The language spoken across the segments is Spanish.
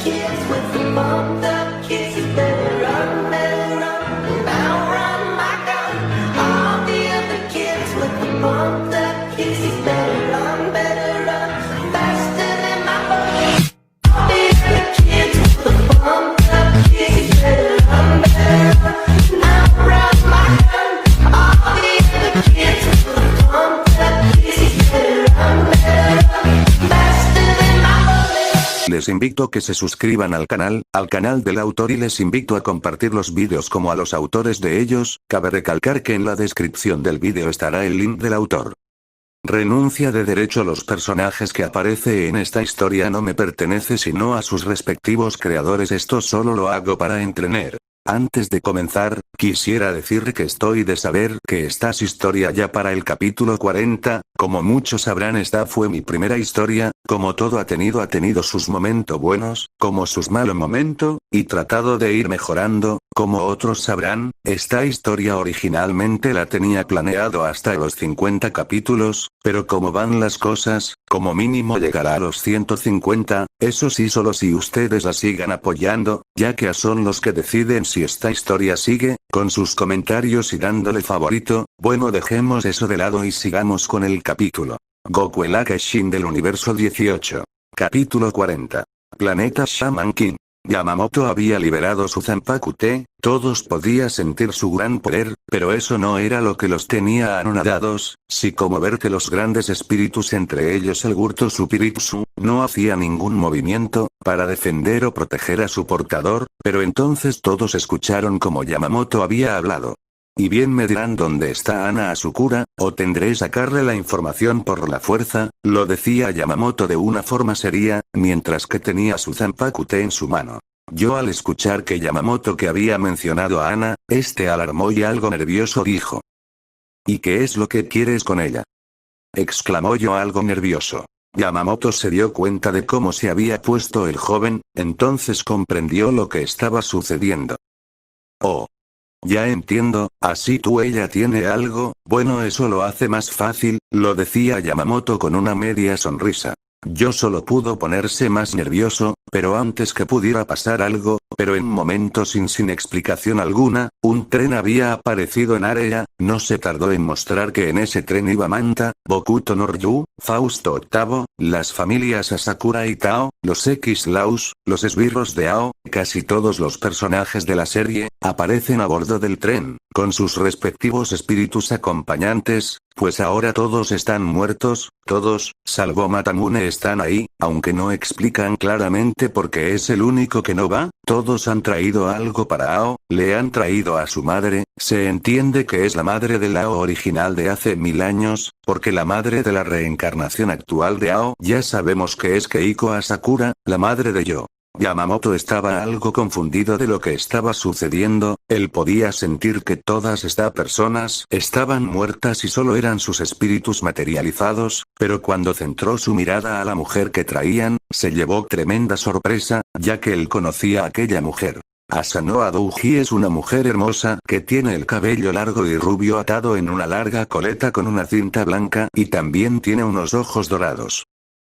kids with the bumped up kids. You better run, now run, my gun. All the other kids with the bumped up kids. You better run, faster than my bullet. All the other kids with the bumped up kids. You better run, now run, my gun. All the other kids with the bumped up kids. You better run, faster than my bullet. Les invito a que se suscriban al canal del autor y les invito a compartir los vídeos como a los autores de ellos. Cabe recalcar que en la descripción del vídeo estará el link del autor. Renuncia de derecho. Los personajes que aparece en esta historia no me pertenece sino a sus respectivos creadores. Esto solo lo hago para entretener. Antes de comenzar, quisiera decir que estoy de saber que esta es historia ya para el capítulo 40, como muchos sabrán esta fue mi primera historia, como todo ha tenido sus momentos buenos, como sus malos momentos, y tratado de ir mejorando, como otros sabrán, esta historia originalmente la tenía planeado hasta los 50 capítulos, pero como van las cosas, como mínimo llegará a los 150, eso sí solo si ustedes la sigan apoyando, ya que son los que deciden si esta historia sigue, con sus comentarios y dándole favorito. Bueno, dejemos eso de lado y sigamos con el capítulo. Goku el Akashin del universo 18. Capítulo 40. Planeta Shaman King. Yamamoto había liberado su Zanpakuto, todos podían sentir su gran poder, pero eso no era lo que los tenía anonadados, sí como ver que los grandes espíritus entre ellos el Gurto Supiritsu, no hacía ningún movimiento, para defender o proteger a su portador, pero entonces todos escucharon como Yamamoto había hablado. Y bien me dirán dónde está Ana Asukura, o tendré que sacarle la información por la fuerza, lo decía Yamamoto de una forma seria, mientras que tenía su Zanpakuto en su mano. Yo al escuchar que Yamamoto que había mencionado a Ana, alarmó y algo nervioso dijo. ¿Y qué es lo que quieres con ella? Exclamó yo algo nervioso. Yamamoto se dio cuenta de cómo se había puesto el joven, entonces comprendió lo que estaba sucediendo. Oh. Ya entiendo, así ella tiene algo, bueno eso lo hace más fácil, lo decía Yamamoto con una media sonrisa. Yo solo pudo ponerse más nervioso, pero antes que pudiera pasar algo, pero en momentos sin explicación alguna, un tren había aparecido en área, no se tardó en mostrar que en ese tren iba Manta, Bokuto no Ryu, Fausto Octavo, las familias Asakura y Tao, los X-Laws, los esbirros de Ao, casi todos los personajes de la serie, aparecen a bordo del tren, con sus respectivos espíritus acompañantes, pues ahora todos están muertos, todos, salvo Matamune están ahí, aunque no explican claramente por qué es el único que no va, todos han traído algo para Ao, le han traído a su madre, se entiende que es la madre del Ao original de hace 1000 años, porque la madre de la reencarnación actual de Ao ya sabemos que es Keiko Asakura, la madre de Yo. Yamamoto estaba algo confundido de lo que estaba sucediendo, él podía sentir que todas estas personas estaban muertas y solo eran sus espíritus materializados, pero cuando centró su mirada a la mujer que traían, se llevó tremenda sorpresa, ya que él conocía a aquella mujer. Asanoa Douji es una mujer hermosa que tiene el cabello largo y rubio atado en una larga coleta con una cinta blanca y también tiene unos ojos dorados.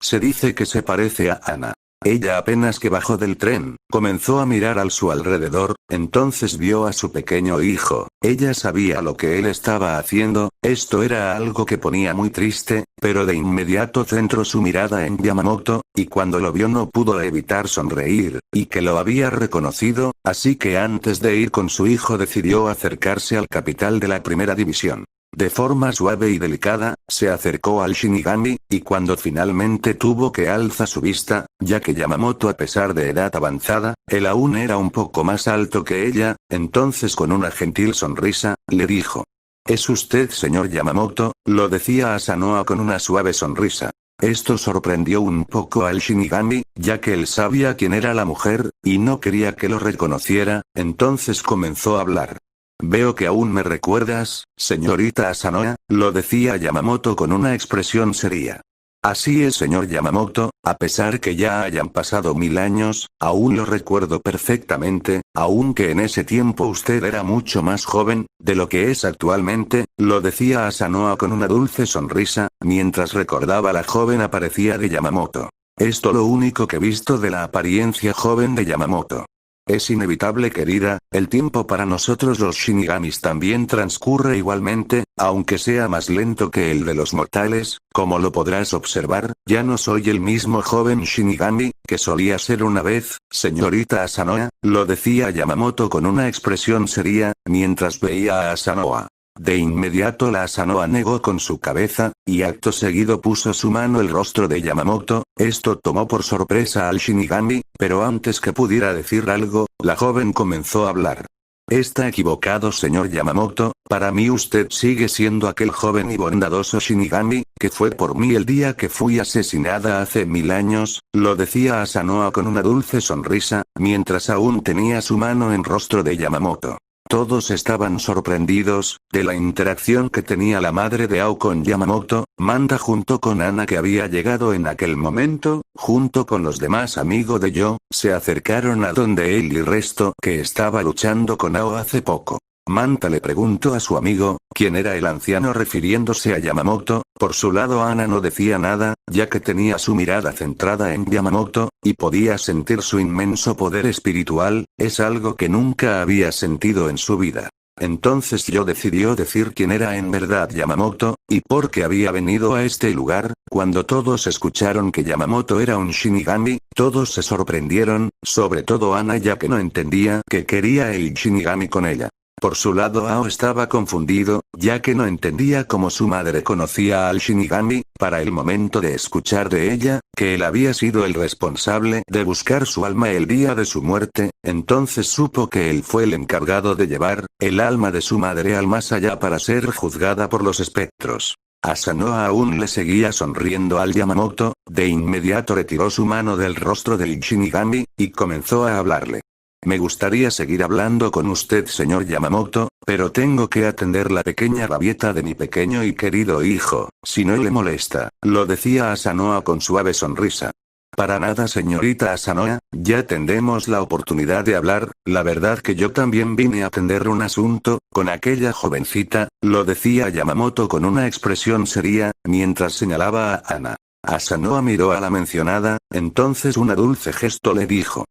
Se dice que se parece a Ana. Ella apenas que bajó del tren, comenzó a mirar a su alrededor, entonces vio a su pequeño hijo, ella sabía lo que él estaba haciendo, esto era algo que ponía muy triste, pero de inmediato centró su mirada en Yamamoto, y cuando lo vio no pudo evitar sonreír, y que lo había reconocido, así que antes de ir con su hijo decidió acercarse al capital de la primera división. De forma suave y delicada, se acercó al Shinigami, y cuando finalmente tuvo que alza su vista, ya que Yamamoto a pesar de edad avanzada, él aún era un poco más alto que ella, entonces con una gentil sonrisa, le dijo. ¿Es usted señor Yamamoto? Lo decía Asanoa con una suave sonrisa. Esto sorprendió un poco al Shinigami, ya que él sabía quién era la mujer, y no quería que lo reconociera, entonces comenzó a hablar. Veo que aún me recuerdas, señorita Asanoa, lo decía Yamamoto con una expresión seria. Así es señor Yamamoto, a pesar que ya hayan pasado 1000 años, aún lo recuerdo perfectamente, aunque en ese tiempo usted era mucho más joven, de lo que es actualmente, lo decía Asanoa con una dulce sonrisa, mientras recordaba la joven aparecía de Yamamoto. Esto lo único que he visto de la apariencia joven de Yamamoto. Es inevitable, querida, el tiempo para nosotros los Shinigamis también transcurre igualmente, aunque sea más lento que el de los mortales, como lo podrás observar, ya no soy el mismo joven Shinigami, que solía ser una vez, señorita Asanoa, lo decía Yamamoto con una expresión seria, mientras veía a Asanoa. De inmediato la Asanoa negó con su cabeza, y acto seguido puso su mano el rostro de Yamamoto. Esto tomó por sorpresa al Shinigami, pero antes que pudiera decir algo, la joven comenzó a hablar. Está equivocado, señor Yamamoto, para mí usted sigue siendo aquel joven y bondadoso Shinigami, que fue por mí el día que fui asesinada hace 1000 años, lo decía Asanoa con una dulce sonrisa, mientras aún tenía su mano en rostro de Yamamoto. Todos estaban sorprendidos, de la interacción que tenía la madre de Ao con Yamamoto. Manta junto con Ana, que había llegado en aquel momento, junto con los demás amigos de Yo, se acercaron a donde él y el resto que estaba luchando con Ao hace poco. Manta le preguntó a su amigo, quién era el anciano refiriéndose a Yamamoto. Por su lado Ana no decía nada, ya que tenía su mirada centrada en Yamamoto, y podía sentir su inmenso poder espiritual, es algo que nunca había sentido en su vida. Entonces Yo decidió decir quién era en verdad Yamamoto, y por qué había venido a este lugar. Cuando todos escucharon que Yamamoto era un Shinigami, todos se sorprendieron, sobre todo Ana, ya que no entendía qué quería el Shinigami con ella. Por su lado Ao estaba confundido, ya que no entendía cómo su madre conocía al Shinigami. Para el momento de escuchar de ella, que él había sido el responsable de buscar su alma el día de su muerte, entonces supo que él fue el encargado de llevar el alma de su madre al más allá para ser juzgada por los espectros. Asanoa aún le seguía sonriendo al Yamamoto, de inmediato retiró su mano del rostro del Shinigami, y comenzó a hablarle. Me gustaría seguir hablando con usted, señor Yamamoto, pero tengo que atender la pequeña rabieta de mi pequeño y querido hijo, si no le molesta, lo decía Asanoa con suave sonrisa. Para nada, señorita Asanoa, ya tendremos la oportunidad de hablar. La verdad que yo también vine a atender un asunto con aquella jovencita, lo decía Yamamoto con una expresión seria, mientras señalaba a Ana. Asanoa miró a la mencionada, entonces un dulce gesto le dijo.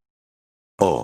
Oh.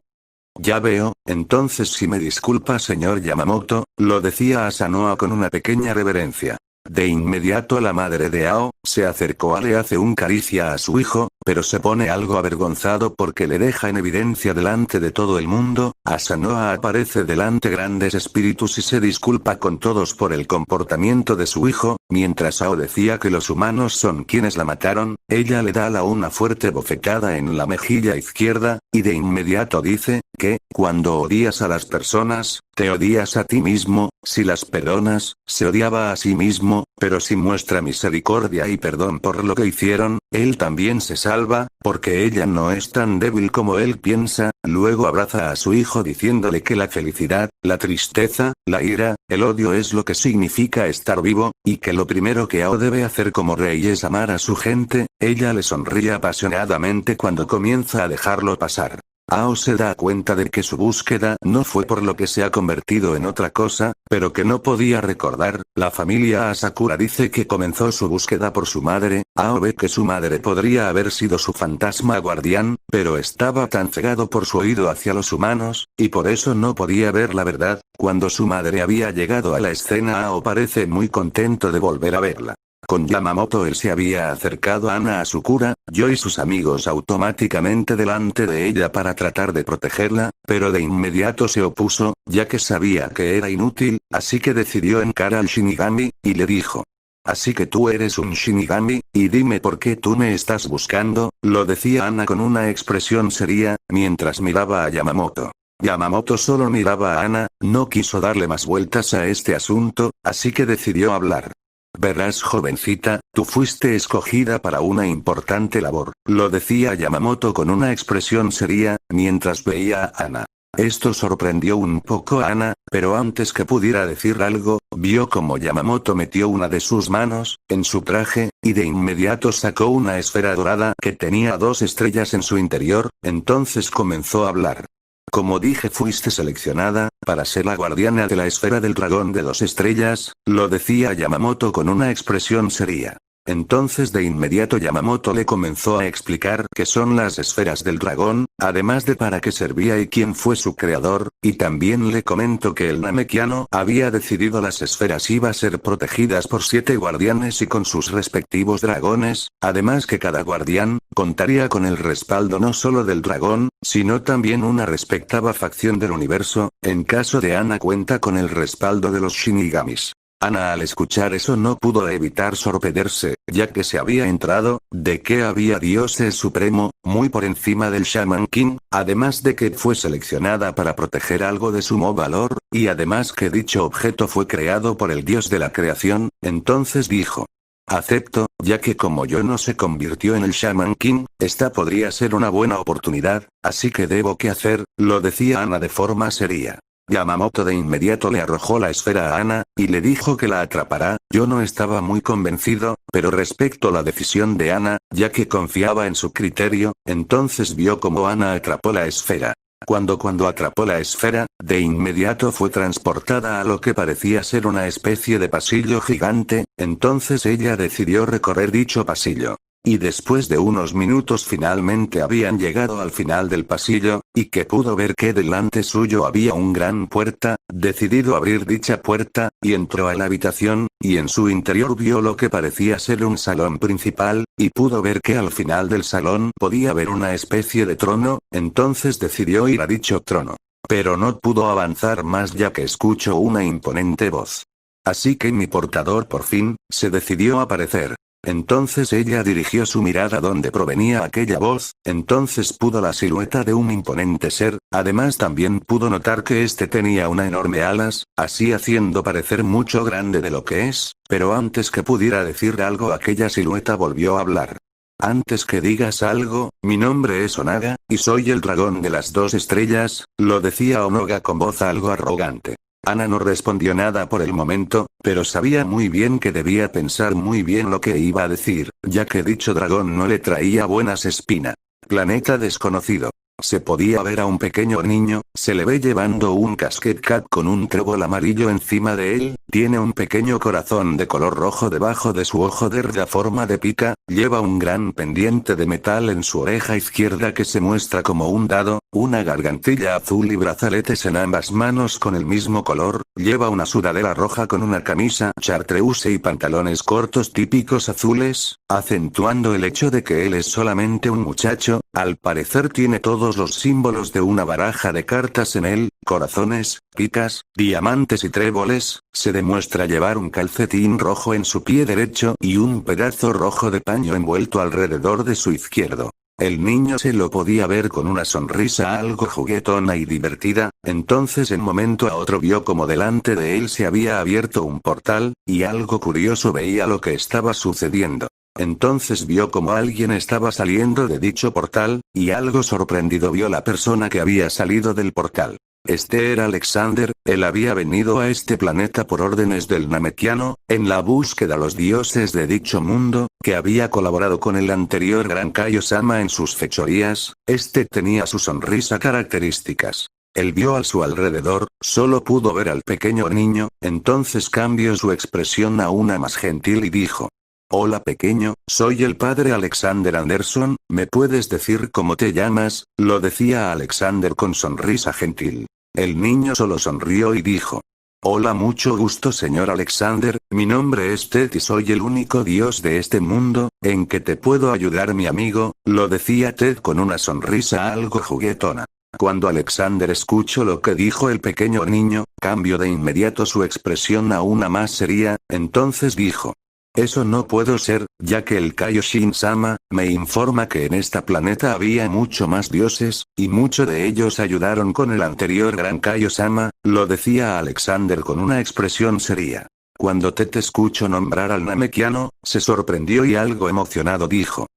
Ya veo, entonces si me disculpa, señor Yamamoto, lo decía Asanoa con una pequeña reverencia. De inmediato la madre de Ao se acercó a le hace un caricia a su hijo, pero se pone algo avergonzado porque le deja en evidencia delante de todo el mundo. Asanoa aparece delante grandes espíritus y se disculpa con todos por el comportamiento de su hijo. Mientras Ao decía que los humanos son quienes la mataron, ella le da una fuerte bofetada en la mejilla izquierda, y de inmediato dice, que, cuando odias a las personas, te odias a ti mismo. Si las perdonas, se odiaba a sí mismo, pero si muestra misericordia y perdón por lo que hicieron, él también se salva, porque ella no es tan débil como él piensa. Luego abraza a su hijo diciéndole que la felicidad, la tristeza, la ira, el odio es lo que significa estar vivo, y que lo primero que Ao debe hacer como rey es amar a su gente. Ella le sonríe apasionadamente cuando comienza a dejarlo pasar. Ao se da cuenta de que su búsqueda no fue por lo que se ha convertido en otra cosa, pero que no podía recordar. La familia Asakura dice que comenzó su búsqueda por su madre. Ao ve que su madre podría haber sido su fantasma guardián, pero estaba tan cegado por su oído hacia los humanos, y por eso no podía ver la verdad. Cuando su madre había llegado a la escena, Ao parece muy contento de volver a verla. Con Yamamoto él se había acercado a Ana Asakura, Yo y sus amigos automáticamente delante de ella para tratar de protegerla, pero de inmediato se opuso, ya que sabía que era inútil, así que decidió encarar al Shinigami, y le dijo. Así que tú eres un Shinigami, y dime por qué tú me estás buscando, lo decía Ana con una expresión seria, mientras miraba a Yamamoto. Yamamoto solo miraba a Ana, no quiso darle más vueltas a este asunto, así que decidió hablar. Verás, jovencita, tú fuiste escogida para una importante labor, lo decía Yamamoto con una expresión seria, mientras veía a Ana. Esto sorprendió un poco a Ana, pero antes que pudiera decir algo, vio como Yamamoto metió una de sus manos en su traje, y de inmediato sacó una esfera dorada que tenía 2 estrellas en su interior. Entonces comenzó a hablar. Como dije, fuiste seleccionada para ser la guardiana de la esfera del dragón de 2 estrellas, lo decía Yamamoto con una expresión seria. Entonces de inmediato Yamamoto le comenzó a explicar qué son las esferas del dragón, además de para qué servía y quién fue su creador, y también le comentó que el Namekiano había decidido las esferas iba a ser protegidas por 7 guardianes y con sus respectivos dragones, además que cada guardián contaría con el respaldo no solo del dragón, sino también una respectiva facción del universo, en caso de Ana cuenta con el respaldo de los Shinigamis. Ana al escuchar eso no pudo evitar sorprenderse, ya que se había enterado, de que había dioses supremo, muy por encima del Shaman King, además de que fue seleccionada para proteger algo de sumo valor, y además que dicho objeto fue creado por el dios de la creación, entonces dijo. Acepto, ya que como yo no se convirtió en el Shaman King, esta podría ser una buena oportunidad, así que debo que hacer, lo decía Ana de forma seria. Yamamoto de inmediato le arrojó la esfera a Ana, y le dijo que la atrapará. Yo no estaba muy convencido, pero respecto a la decisión de Ana, ya que confiaba en su criterio, entonces vio como Ana atrapó la esfera. Cuando atrapó la esfera, de inmediato fue transportada a lo que parecía ser una especie de pasillo gigante, entonces ella decidió recorrer dicho pasillo. Y después de unos minutos finalmente habían llegado al final del pasillo, y que pudo ver que delante suyo había una gran puerta, decidido abrir dicha puerta, y entró a la habitación, y en su interior vio lo que parecía ser un salón principal, y pudo ver que al final del salón podía ver una especie de trono, entonces decidió ir a dicho trono. Pero no pudo avanzar más ya que escuchó una imponente voz. Así que mi portador por fin, se decidió a aparecer. Entonces ella dirigió su mirada donde provenía aquella voz, entonces pudo la silueta de un imponente ser, además también pudo notar que este tenía una enorme alas, así haciendo parecer mucho grande de lo que es, pero antes que pudiera decir algo aquella silueta volvió a hablar. Antes que digas algo, mi nombre es Onaga, y soy el dragón de las 2 estrellas, lo decía Onaga con voz algo arrogante. Ana no respondió nada por el momento, pero sabía muy bien que debía pensar muy bien lo que iba a decir, ya que dicho dragón no le traía buenas espinas. Planeta desconocido. Se podía ver a un pequeño niño, se le ve llevando un casquet cap con un trébol amarillo encima de él, tiene un pequeño corazón de color rojo debajo de su ojo verde a forma de pica, lleva un gran pendiente de metal en su oreja izquierda que se muestra como un dado, una gargantilla azul y brazaletes en ambas manos con el mismo color, lleva una sudadera roja con una camisa chartreuse y pantalones cortos típicos azules, acentuando el hecho de que él es solamente un muchacho, al parecer tiene todos los símbolos de una baraja de cartas en él, corazones, picas, diamantes y tréboles, se demuestra llevar un calcetín rojo en su pie derecho y un pedazo rojo de paño envuelto alrededor de su izquierdo. El niño se lo podía ver con una sonrisa algo juguetona y divertida, entonces en momento a otro vio como delante de él se había abierto un portal, y algo curioso veía lo que estaba sucediendo. Entonces vio como alguien estaba saliendo de dicho portal, y algo sorprendido vio la persona que había salido del portal. Este era Alexander, él había venido a este planeta por órdenes del Namekiano, en la búsqueda de los dioses de dicho mundo, que había colaborado con el anterior Gran Kaio-sama en sus fechorías, este tenía su sonrisa características. Él vio a su alrededor, solo pudo ver al pequeño niño, entonces cambió su expresión a una más gentil y dijo. Hola pequeño, soy el padre Alexander Anderson, ¿me puedes decir cómo te llamas? Lo decía Alexander con sonrisa gentil. El niño solo sonrió y dijo. Hola, mucho gusto señor Alexander, mi nombre es Ted y soy el único dios de este mundo, ¿en que te puedo ayudar mi amigo? Lo decía Ted con una sonrisa algo juguetona. Cuando Alexander escuchó lo que dijo el pequeño niño, cambió de inmediato su expresión a una más seria, entonces dijo. Eso no puedo ser, ya que el Kaioshin-sama me informa que en esta planeta había mucho más dioses, y muchos de ellos ayudaron con el anterior Gran Kaio-sama, lo decía Alexander con una expresión seria. Cuando te escucho nombrar al Namekiano, se sorprendió y algo emocionado dijo.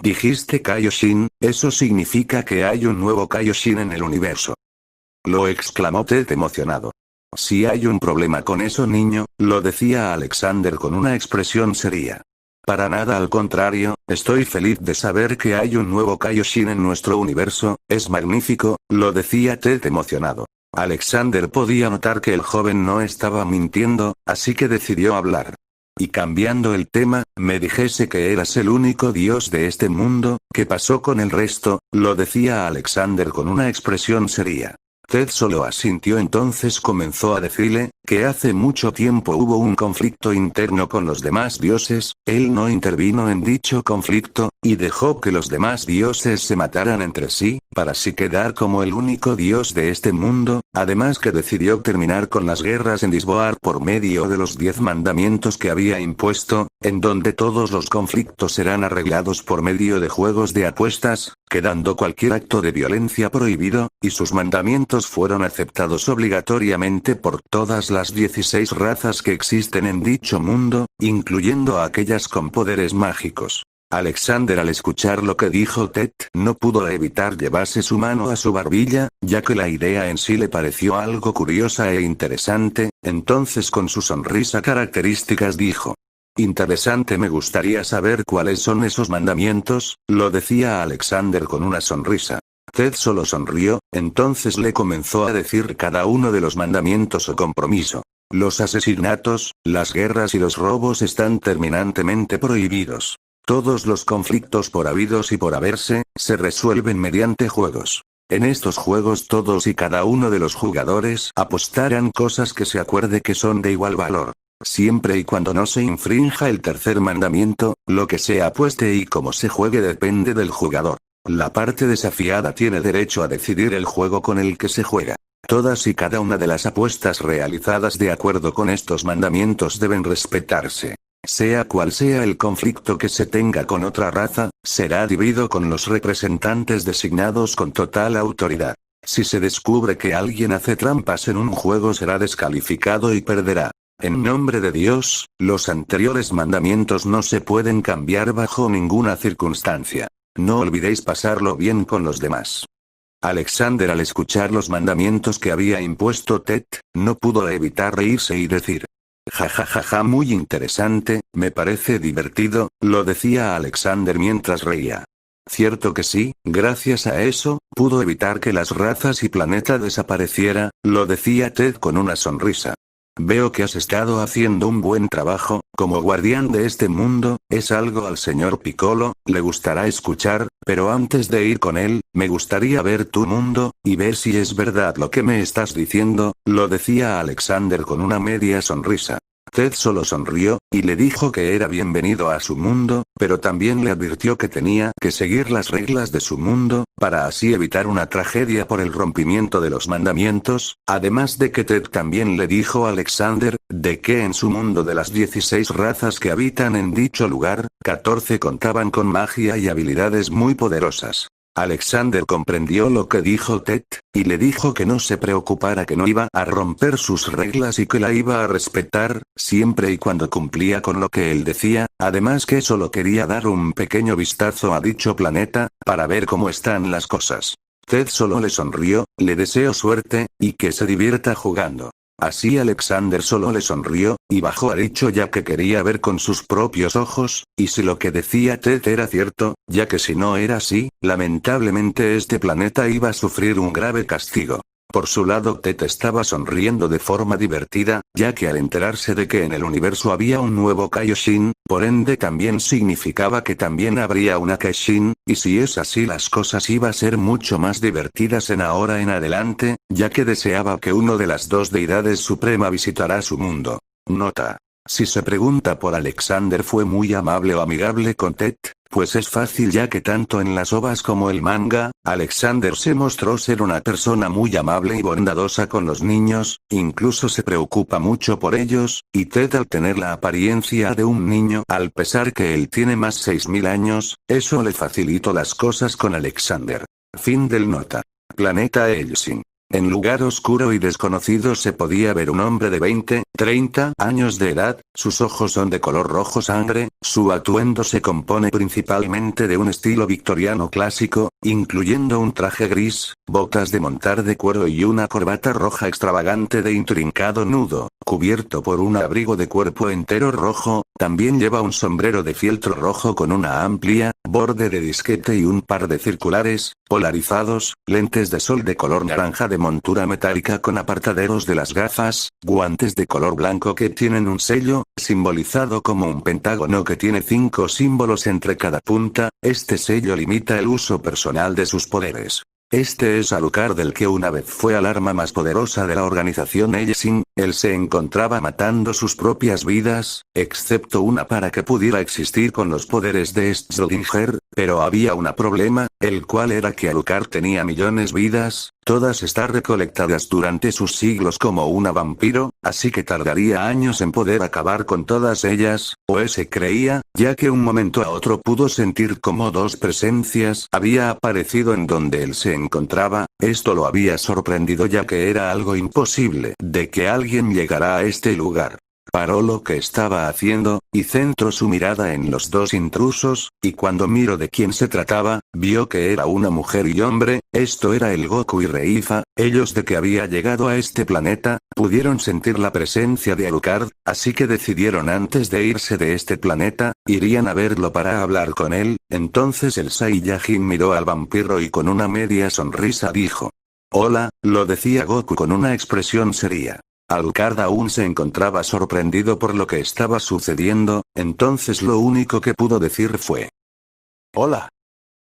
Dijiste Kaioshin, eso significa que hay un nuevo Kaioshin en el universo. Lo exclamó Ted emocionado. Si hay un problema con eso niño, lo decía Alexander con una expresión seria. Para nada al contrario, estoy feliz de saber que hay un nuevo Kaioshin en nuestro universo, es magnífico, lo decía Ted emocionado. Alexander podía notar que el joven no estaba mintiendo, así que decidió hablar. Y cambiando el tema, me dijese que eras el único dios de este mundo, ¿qué pasó con el resto? Lo decía Alexander con una expresión seria. Ted solo asintió. Entonces comenzó a decirle, que hace mucho tiempo hubo un conflicto interno con los demás dioses, él no intervino en dicho conflicto, y dejó que los demás dioses se mataran entre sí, para así quedar como el único dios de este mundo, además que decidió terminar con las guerras en Disboar por medio de los 10 mandamientos que había impuesto, en donde todos los conflictos serán arreglados por medio de juegos de apuestas, quedando cualquier acto de violencia prohibido, y sus mandamientos fueron aceptados obligatoriamente por todas las 16 razas que existen en dicho mundo, incluyendo a aquellas con poderes mágicos. Alexander, al escuchar lo que dijo Ted, no pudo evitar llevarse su mano a su barbilla, ya que la idea en sí le pareció algo curiosa e interesante, entonces con su sonrisa característica dijo: interesante, me gustaría saber cuáles son esos mandamientos, lo decía Alexander con una sonrisa. Ted solo sonrió, entonces le comenzó a decir cada uno de los mandamientos o compromiso. Los asesinatos, las guerras y los robos están terminantemente prohibidos. Todos los conflictos por habidos y por haberse, se resuelven mediante juegos. En estos juegos todos y cada uno de los jugadores apostarán cosas que se acuerde que son de igual valor. Siempre y cuando no se infrinja el tercer mandamiento, lo que se apueste y cómo se juegue depende del jugador. La parte desafiada tiene derecho a decidir el juego con el que se juega. Todas y cada una de las apuestas realizadas de acuerdo con estos mandamientos deben respetarse. Sea cual sea el conflicto que se tenga con otra raza, será dividido con los representantes designados con total autoridad. Si se descubre que alguien hace trampas en un juego, será descalificado y perderá. En nombre de Dios, los anteriores mandamientos no se pueden cambiar bajo ninguna circunstancia. No olvidéis pasarlo bien con los demás. Alexander, al escuchar los mandamientos que había impuesto Ted, no pudo evitar reírse y decir: jajajaja, muy interesante, me parece divertido, lo decía Alexander mientras reía. Cierto que sí, gracias a eso, pudo evitar que las razas y planeta desapareciera, lo decía Ted con una sonrisa. Veo que has estado haciendo un buen trabajo, como guardián de este mundo, es algo al señor Piccolo le gustará escuchar, pero antes de ir con él, me gustaría ver tu mundo, y ver si es verdad lo que me estás diciendo, lo decía Alexander con una media sonrisa. Ted solo sonrió, y le dijo que era bienvenido a su mundo, pero también le advirtió que tenía que seguir las reglas de su mundo, para así evitar una tragedia por el rompimiento de los mandamientos, además de que Ted también le dijo a Alexander, de que en su mundo de las 16 razas que habitan en dicho lugar, 14 contaban con magia y habilidades muy poderosas. Alexander comprendió lo que dijo Ted, y le dijo que no se preocupara, que no iba a romper sus reglas y que la iba a respetar, siempre y cuando cumplía con lo que él decía, además que solo quería dar un pequeño vistazo a dicho planeta, para ver cómo están las cosas. Ted solo le sonrió, le deseó suerte, y que se divierta jugando. Así Alexander solo le sonrió, y bajó a dicho ya que quería ver con sus propios ojos, y si lo que decía Ted era cierto, ya que si no era así, lamentablemente este planeta iba a sufrir un grave castigo. Por su lado Ted estaba sonriendo de forma divertida, ya que al enterarse de que en el universo había un nuevo Kaioshin, por ende también significaba que también habría una Kenshin, y si es así las cosas iba a ser mucho más divertidas en ahora en adelante, ya que deseaba que uno de las dos deidades suprema visitará su mundo. Nota: si se pregunta por Alexander, fue muy amable o amigable con Ted, pues es fácil ya que tanto en las ovas como el manga, Alexander se mostró ser una persona muy amable y bondadosa con los niños, incluso se preocupa mucho por ellos, y Ted al tener la apariencia de un niño, al pesar que él tiene más 6000 años, eso le facilitó las cosas con Alexander. Fin del nota. Planeta Hellsing. En lugar oscuro y desconocido se podía ver un hombre de 20, 30 años de edad, sus ojos son de color rojo sangre, su atuendo se compone principalmente de un estilo victoriano clásico, incluyendo un traje gris, botas de montar de cuero y una corbata roja extravagante de intrincado nudo, cubierto por un abrigo de cuerpo entero rojo. También lleva un sombrero de fieltro rojo con una amplia borde de disquete y un par de circulares, polarizados, lentes de sol de color naranja de montura metálica con apartaderos de las gafas, guantes de color blanco que tienen un sello, simbolizado como un pentágono que tiene 5 símbolos entre cada punta. Este sello limita el uso personal de sus poderes. Este es Alucard, el que una vez fue el arma más poderosa de la organización Hellsing. Él se encontraba matando sus propias vidas, excepto una para que pudiera existir con los poderes de Schrödinger, pero había un problema, el cual era que Alucard tenía millones de vidas, todas están recolectadas durante sus siglos como una vampiro, así que tardaría años en poder acabar con todas ellas, o ese creía, ya que un momento a otro pudo sentir como 2 presencias había aparecido en donde él se encontraba. Esto lo había sorprendido ya que era algo imposible de que alguien llegara a este lugar. Paró lo que estaba haciendo, y centró su mirada en los 2 intrusos, y cuando miró de quién se trataba, vio que era una mujer y hombre. Esto era el Goku y Reifa. Ellos, de que había llegado a este planeta, pudieron sentir la presencia de Alucard, así que decidieron antes de irse de este planeta, irían a verlo para hablar con él. Entonces el Saiyajin miró al vampiro y con una media sonrisa dijo: «Hola», lo decía Goku con una expresión seria. Alucard aún se encontraba sorprendido por lo que estaba sucediendo, entonces lo único que pudo decir fue: «Hola»,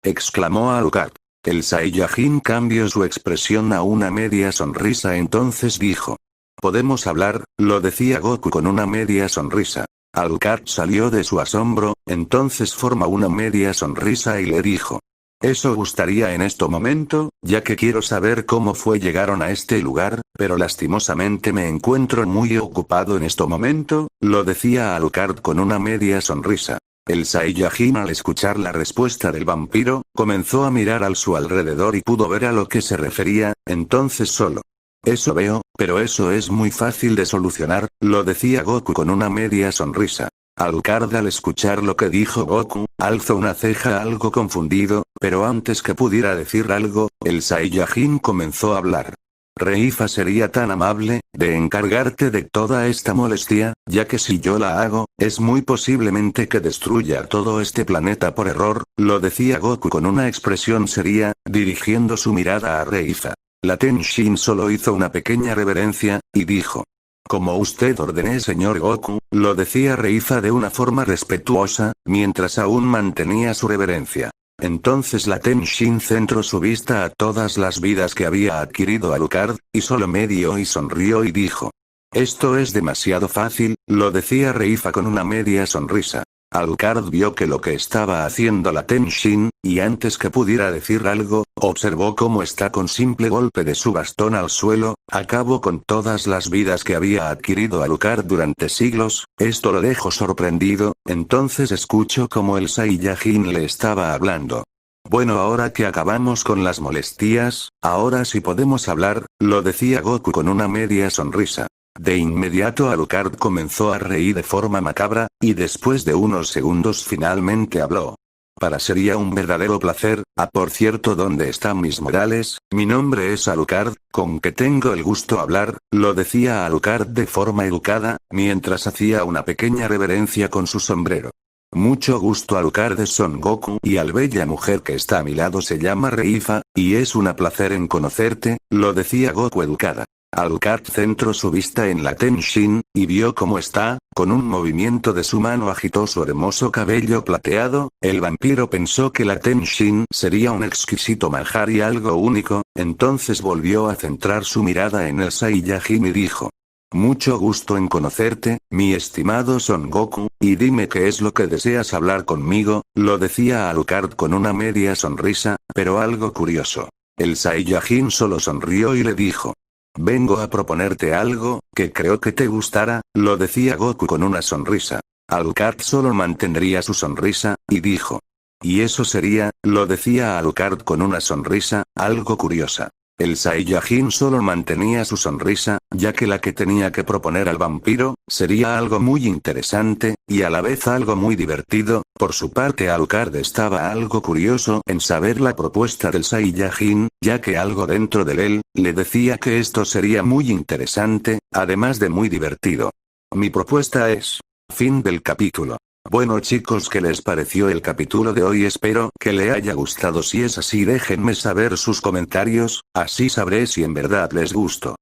exclamó Alucard. El Saiyajin cambió su expresión a una media sonrisa, entonces dijo: «¿Podemos hablar?», lo decía Goku con una media sonrisa. Alucard salió de su asombro, entonces formó una media sonrisa y le dijo: «Eso gustaría en este momento, ya que quiero saber cómo llegaron a este lugar, pero lastimosamente me encuentro muy ocupado en este momento», lo decía Alucard con una media sonrisa. El Saiyajin, al escuchar la respuesta del vampiro, comenzó a mirar a su alrededor y pudo ver a lo que se refería. Entonces solo: «Eso veo, pero eso es muy fácil de solucionar», lo decía Goku con una media sonrisa. Alucard, al escuchar lo que dijo Goku, alzó una ceja algo confundido, pero antes que pudiera decir algo, el Saiyajin comenzó a hablar. «Reifa sería tan amable de encargarte de toda esta molestia, ya que si yo la hago, es muy posiblemente que destruya todo este planeta por error», lo decía Goku con una expresión seria, dirigiendo su mirada a Reifa. La Tenshin solo hizo una pequeña reverencia, y dijo: «Como usted ordene, señor Goku», lo decía Reifa de una forma respetuosa, mientras aún mantenía su reverencia. Entonces la Tenshin centró su vista a todas las vidas que había adquirido Alucard, y solo medio y sonrió y dijo: «Esto es demasiado fácil», lo decía Reifa con una media sonrisa. Alucard vio que lo que estaba haciendo la Tenshin, y antes que pudiera decir algo, observó cómo está con simple golpe de su bastón al suelo, acabó con todas las vidas que había adquirido Alucard durante siglos. Esto lo dejó sorprendido, entonces escuchó como el Saiyajin le estaba hablando. «Bueno, ahora que acabamos con las molestias, ahora sí podemos hablar», lo decía Goku con una media sonrisa. De inmediato Alucard comenzó a reír de forma macabra, y después de unos segundos finalmente habló. «Sería un verdadero placer. Por cierto, ¿dónde están mis modales? Mi nombre es Alucard, con que tengo el gusto hablar», lo decía Alucard de forma educada, mientras hacía una pequeña reverencia con su sombrero. «Mucho gusto, Alucard de Son Goku, y al bella mujer que está a mi lado se llama Reifa, y es un placer en conocerte», lo decía Goku educada. Alucard centró su vista en la Tenshin, y vio cómo está, con un movimiento de su mano agitó su hermoso cabello plateado. El vampiro pensó que la Tenshin sería un exquisito manjar y algo único, entonces volvió a centrar su mirada en el Saiyajin y dijo: «Mucho gusto en conocerte, mi estimado Son Goku, y dime qué es lo que deseas hablar conmigo», lo decía Alucard con una media sonrisa, pero algo curioso. El Saiyajin solo sonrió y le dijo: «Vengo a proponerte algo, que creo que te gustará», lo decía Goku con una sonrisa. Alucard solo mantendría su sonrisa, y dijo: «¿Y eso sería?», lo decía Alucard con una sonrisa, algo curiosa. El Saiyajin solo mantenía su sonrisa, ya que la que tenía que proponer al vampiro, sería algo muy interesante, y a la vez algo muy divertido. Por su parte Alucard estaba algo curioso en saber la propuesta del Saiyajin, ya que algo dentro de él, le decía que esto sería muy interesante, además de muy divertido. Mi propuesta es... Fin del capítulo. Bueno chicos, ¿qué les pareció el capítulo de hoy? Espero que le haya gustado. Si es así déjenme saber sus comentarios, así sabré si en verdad les gustó.